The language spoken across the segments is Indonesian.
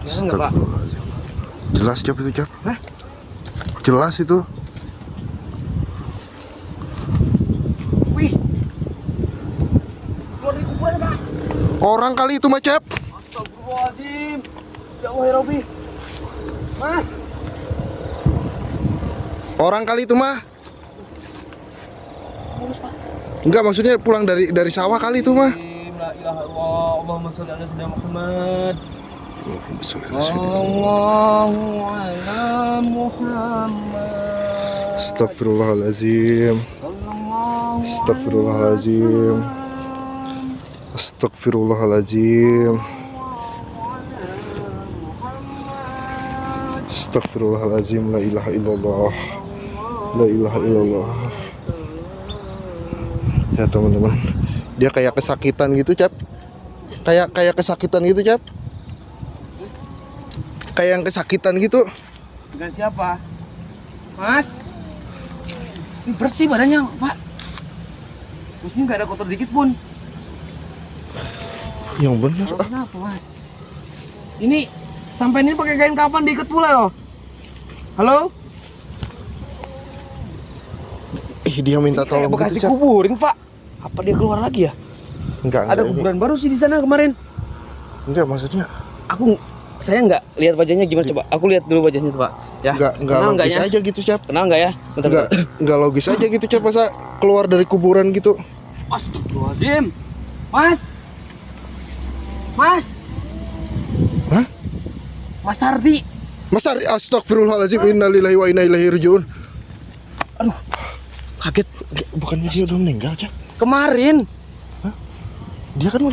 Astagfirullahaladzim. Jelas Cap itu Cap. Hah? Jelas itu. Wih. Keluar dari kuburan Pak. Orang kali itu mah Cap. Astagfirullahaladzim. Ya Allah ya Rabbi. Mas. Orang kali itu mah. Enggak, maksudnya pulang dari sawah kali itu mah. La ilaha illallah. Allahumma sholli ala sayyidina Muhammad. Allahu ala Muhammad. Astagfirullahaladzim. Astagfirullahaladzim. Astagfirullahaladzim. Astagfirullahaladzim. La ilaha illallah. La ilaha illallah. Ya teman-teman, dia kayak kesakitan gitu Cap. Kayak kesakitan gitu Cap. Kayak yang kesakitan gitu. Dengan siapa? Mas. Ini bersih badannya Pak. Terusnya nggak ada kotor dikit pun. Yang benar. Kenapa Mas? Ini sampai ini pakai kain kapan diikat pula loh. Halo? Dia minta tolong bekas gitu Cap. dikuburin Pak. Apa dia keluar lagi ya? Enggak. Ada kuburan baru sih di sana kemarin. Enggak, maksudnya. Saya nggak lihat wajahnya gimana coba. Aku lihat dulu wajahnya tuh Pak. Ya. Enggak logis ya? aja gitu Cap. Kenal nggak ya? Bentar. Enggak logis aja gitu Cap, masa keluar dari kuburan gitu. Astagfirullahaladzim. Mas. Mas. Hah? Mas Ardi. Mas Ardi, astagfirullahaladzim. Innalillahi wa inna ilaihi rajiun. Aduh. Kaget. Bukannya dia udah meninggal Cap? Kemarin. Hah? Dia kan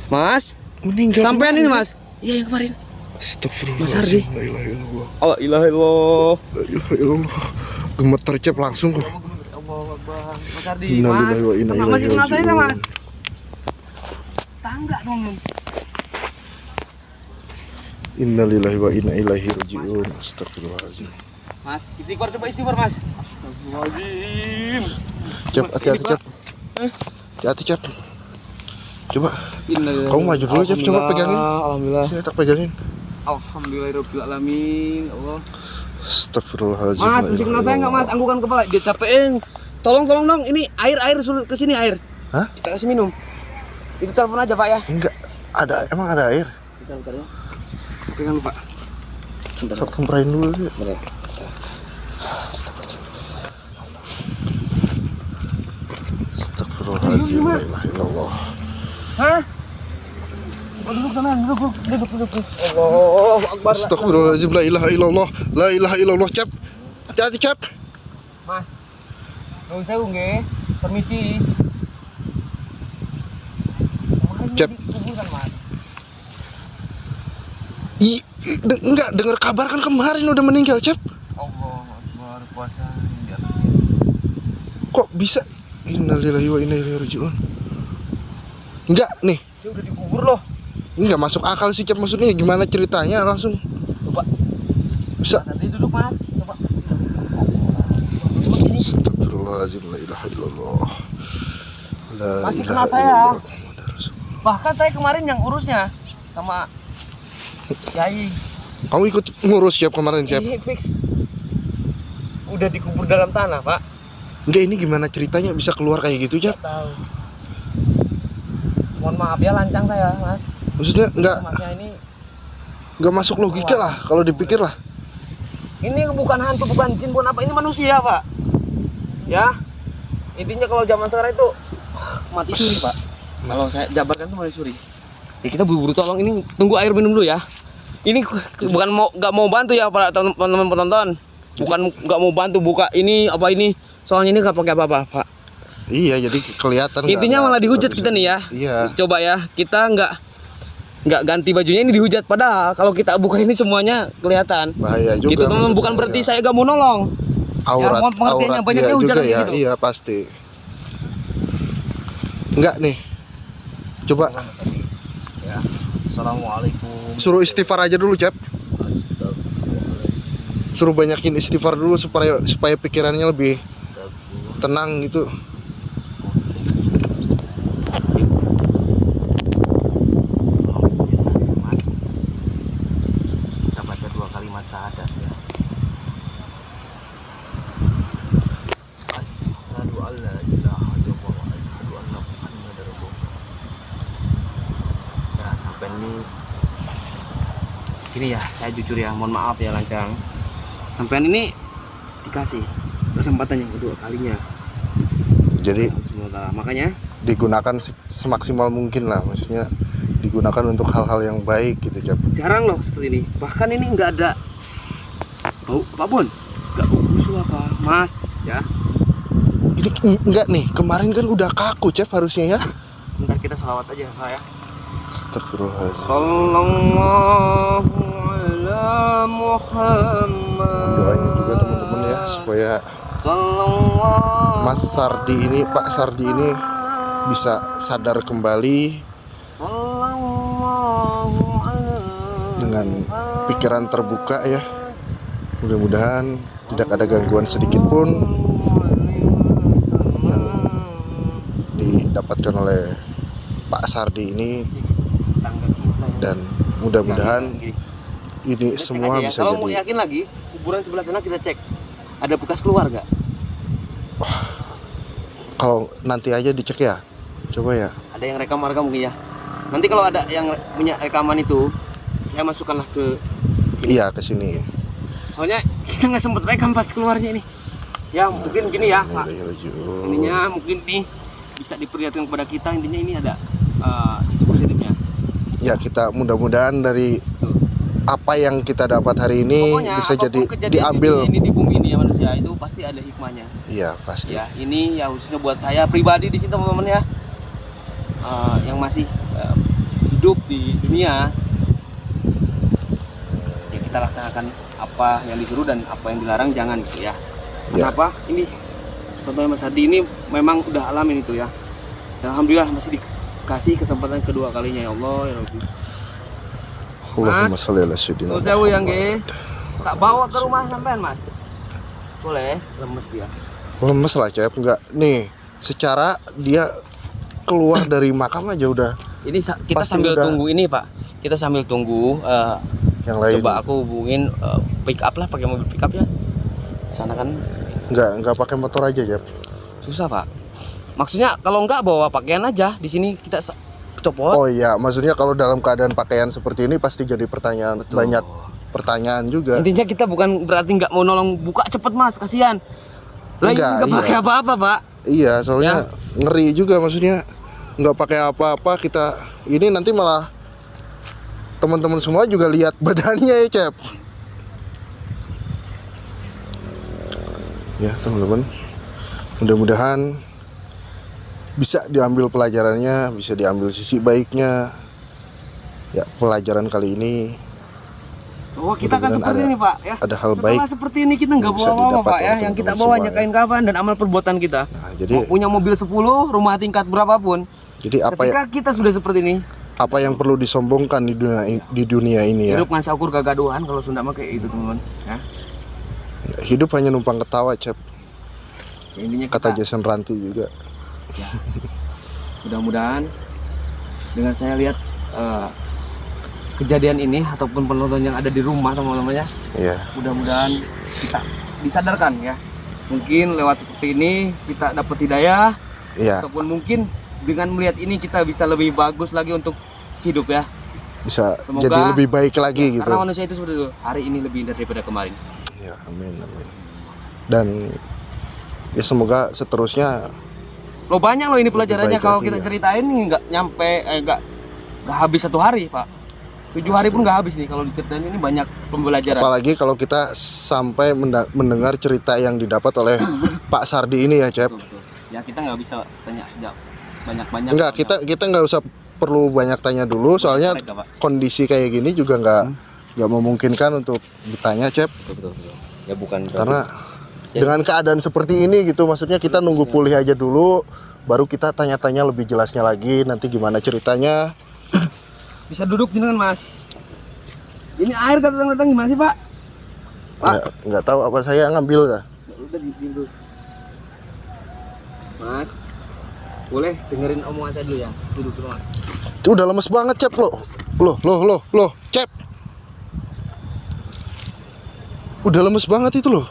Mas. meninggal. Sampean ini Mas. Iya yang kemarin. Astagfirullahaladzim. Mas Ardi. La ilaha illallah. Oh, ilaha illallah. La ilaha illallah. Gemeter Cap langsung kok. Mas Ardi. Innalillahi wa inna ilaihi Masih kenal saya nggak rajiun. Mas? Tangga dong. Innalillahi wa inna ilaihi rajiun. Astagfirullahaladzim. Mas, istighfar coba istighfar Mas. Astagfirullahaladzim. Cap, hati-hati Cap. Hati-hati Cap. Coba. Kamu maju dulu Cap, coba pegangin. Alhamdulillah. Sini tak pegangin. Alhamdulillahirabbil alamin. Allah. Astagfirullahaladzim. Mas, masih kenal saya nggak Mas? Anggukan kepala. Dia capein. Tolong dong. Ini air sulit ke sini air. Hah? Kita kasih minum. Itu telepon aja Pak ya. Enggak. Emang ada air? Bentar ya. Pegang Pak. Sok temprain dulu ya. Bentar. Astagfirullahaladzim. La ilaha illallah. Hah? Duduk tenang, duduk. Allahu Akbar. Astagfirullahaladzim. La ilaha illallah. La ilaha illallah Cap. Hati-hati Cap. Mas. Nuwun sewu nggih. Permisi. Cap. Kuburan Mas. Enggak, dengar kabar kan kemarin udah meninggal Cap. Allahu Akbar, puasa. Kok bisa? Innalillahi wa inna ilaihi rajiun. Enggak nih. Dia udah dikubur loh. Enggak masuk akal sih Cap, maksudnya gimana ceritanya langsung. Coba. Bisa. Nanti duduk Mas. Coba. Astagfirullahaladzim. La ilaha illallah. La Masih ilaha kenal saya. illallah Muhammadur Rasulullah. Bahkan saya kemarin yang urusnya sama Yai. Kamu ikut ngurus Cap kemarin Cap? Ini fix. Udah dikubur dalam tanah, Pak. Enggak, ini gimana ceritanya bisa keluar kayak gitu Cap? Nggak tahu. Mohon maaf ya lancang saya, Mas. Maksudnya Masnya ini enggak masuk logika lah kalau dipikir lah. ini bukan hantu, bukan jin, bukan apa, ini manusia, Pak. Ya. Intinya kalau zaman sekarang itu mati suri, Pak. Kalau saya jabarkan itu mati suri. Ya kita buru-buru tolong, ini tunggu air minum dulu ya. Ini bukan nggak mau bantu ya para teman-teman penonton. Bukan nggak mau bantu buka ini apa ini. Soalnya ini nggak pakai apa-apa, Pak. Iya, jadi kelihatan. Intinya malah dihujat kita nih ya. Iya. Coba ya, kita nggak ganti bajunya, ini dihujat. Padahal kalau kita buka ini semuanya kelihatan. Bahaya juga. Gitu teman-teman, bukan berarti saya gak mau nolong. Aurat, ya, mohon pengertiannya, aurat banyaknya dia hujan juga ya. gitu. Iya pasti. Enggak nih. Coba. Ya. Assalamualaikum. Suruh istighfar aja dulu Cap. Suruh banyakin istighfar dulu supaya pikirannya lebih tenang gitu. sampai ini ya, saya jujur ya, mohon maaf ya Lancang. Sampai ini dikasih kesempatan yang kedua kalinya. Jadi Semoga makanya digunakan semaksimal mungkin lah, maksudnya digunakan untuk hal-hal yang baik gitu, Cap. jarang loh seperti ini. Bahkan ini nggak ada bau apapun, nggak bau busuk apa, Mas ya. Ini enggak nih, kemarin kan udah kaku, Cap, harusnya ya. Bentar kita selawat aja saya. Astagfirullahaladzim. Sallallahu ala Muhammad. Doanya juga teman-teman ya, supaya Sallallahu Mas Sardi ini, Pak Sardi ini bisa sadar kembali dengan pikiran terbuka ya. Mudah-mudahan tidak ada gangguan sedikit pun yang didapatkan oleh Pak Sardi ini, dan mudah-mudahan ini semua bisa kalau mau jadi. yakin lagi, kuburan sebelah sana kita cek ada bekas keluarga. Kalau nanti aja dicek ya, coba ya. Ada yang rekam mungkin ya. Nanti kalau ada yang punya rekaman itu, saya masukkanlah ke sini. Iya, ke sini. Soalnya kita nggak sempat rekam pas keluarnya ini. Ya mungkin gini ya Pak. Ininya mungkin nih bisa diperlihatkan kepada kita, intinya ini ada itu positifnya. Ya, kita mudah-mudahan dari apa yang kita dapat hari ini Pokoknya, bisa jadi kejadian diambil. ini di bumi ini ya manusia, itu pasti ada hikmahnya. Iya, pasti. Ya, ini ya khususnya buat saya pribadi di sini teman-teman ya. Yang masih hidup di dunia. Ya kita laksanakan apa yang disuruh dan apa yang dilarang jangan gitu ya. Kenapa? Ini contohnya Mas Hadi ini memang udah alamin itu ya. Dan alhamdulillah masih dikasih kesempatan kedua kalinya ya Allah ya Rabbi. Allahumma sholli ala sayyidina Mas, sewu yang ge. Tak bawa ke rumah sampean, Mas. Boleh, lemes dia. Lemes lah, Cep. Enggak nih, secara dia keluar dari makam aja udah. Ini kita Pasti sambil udah. tunggu ini, Pak. Kita sambil tunggu Yang lain. coba aku hubungin pick up lah, pakai mobil pick up ya. Sana kan Enggak pakai motor aja, Cep. susah, Pak. Maksudnya kalau enggak bawa pakaian aja, di sini kita copot. Oh iya, maksudnya kalau dalam keadaan pakaian seperti ini pasti jadi pertanyaan. Betul. Banyak pertanyaan juga. Intinya kita bukan berarti nggak mau nolong, buka cepet Mas, kasihan. Lah ini Enggak, nggak pakai iya. apa-apa, Pak. Iya, soalnya ngeri juga, maksudnya nggak pakai apa-apa kita ini nanti malah teman-teman semua juga lihat badannya ya, Cep. Ya, teman-teman. Mudah-mudahan bisa diambil pelajarannya, bisa diambil sisi baiknya. Ya, pelajaran kali ini Oh, kita kan seperti ini, Pak, ya. ada hal Setelah baik seperti ini kita nggak yang bisa bawa apa-apa, didapat Pak, ya. oleh Yang kita teman-teman bawa semua, hanya kain kafan dan amal perbuatan kita. Nah, jadi Mau punya mobil 10, rumah tingkat berapapun. apa Kita sudah seperti ini, yang perlu disombongkan di dunia ini ya. hidup ngan saukur gagaduhan kalau Sunda mah kayak itu, teman-teman, ya. Hidup hanya numpang ketawa, Cep. Ya, intinya Kata kita, Jason Ranti juga. ya, mudah-mudahan dengan saya lihat kejadian ini ataupun penonton yang ada di rumah teman-teman ya, Iya. mudah-mudahan kita disadarkan ya. Mungkin lewat seperti ini kita dapat hidayah, Iya, ataupun mungkin dengan melihat ini kita bisa lebih bagus lagi untuk hidup ya. bisa Semoga- jadi lebih baik lagi gitu. Karena manusia itu seperti itu, hari ini lebih indah daripada kemarin. Ya, amin, amin. Dan ya semoga seterusnya. Lo banyak loh ini pelajarannya, baik kalau lagi, kita ya. ceritain nih nggak nyampe nggak habis 1 hari, Pak. 7 hari pun nggak habis nih kalau diceritain, ini banyak pembelajaran. Apalagi kalau kita sampai mendengar cerita yang didapat oleh Pak Sardi ini ya, Cep. Betul. Ya kita nggak bisa tanya banyak-banyak. Enggak, kita nggak usah perlu banyak tanya dulu, soalnya Mereka, Pak. kondisi kayak gini juga nggak memungkinkan untuk ditanya, Cep. Betul. Ya bukan Karena Ya. dengan keadaan seperti ini gitu, maksudnya kita nunggu pulih aja dulu, baru kita tanya-tanya lebih jelasnya lagi nanti gimana ceritanya. bisa duduk jenengan, Mas. Ini air datang gimana sih, Pak? Pak. Nggak tahu apa saya ngambil ya. Udah dulu. Mas, boleh dengerin omongan saya dulu ya. Duduk dulu, Mas. Itu udah lemes banget, Cep, loh, Cep. Udah lemes banget itu loh.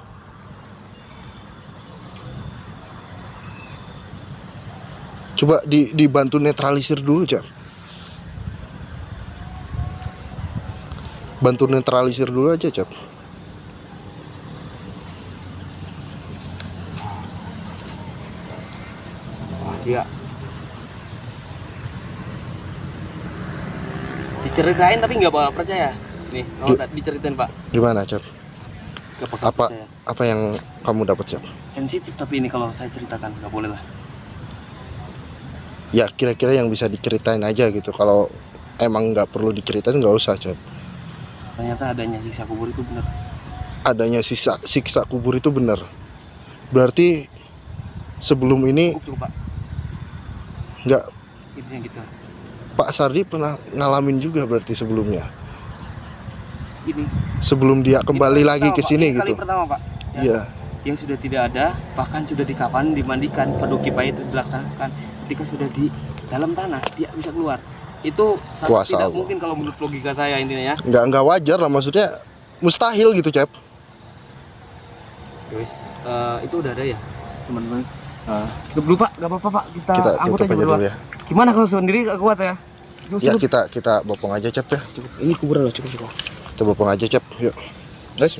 Coba dibantu netralisir dulu, Cep. bantu netralisir dulu aja, Cep. Wah, dia diceritain tapi nggak bakal percaya. Nih, kalau diceritain Pak, Gimana, Cep? nggak bakal Apa percaya. apa yang kamu dapat, Cep? Sensitif tapi ini kalau saya ceritakan nggak boleh lah. Ya kira-kira yang bisa diceritain aja gitu. Kalau emang nggak perlu diceritain nggak usah, Cep. Ternyata adanya siksa kubur itu benar. Adanya siksa kubur itu benar. Berarti sebelum ini Cukup Pak, nggak, intinya gitu. Pak Sardi pernah ngalamin juga berarti sebelumnya. Ini Sebelum dia kembali Ini lagi pertama, ke Pak. sini Ini gitu. Kali pertama Pak. Ya. Iya. Yang sudah tidak ada, bahkan sudah dikapan, dimandikan, padukipai itu dilaksanakan. Ketika sudah di dalam tanah, dia bisa keluar. Itu sangat Kuasa tidak Allah. mungkin kalau menurut logika saya intinya ya. Nggak wajar lah, maksudnya mustahil gitu, Cep. Guys, itu udah ada ya, teman-teman. Tutup dulu Pak, nggak apa-apa Pak. Kita Kita angkut tutup aja aja berdua. dulu ya. Gimana kalau sendiri nggak kuat ya? Ya kita bopong aja, Cep ya. Cukup. Ini kuburan loh, cukup. Kita bopong aja, Cep. Yuk. Guys,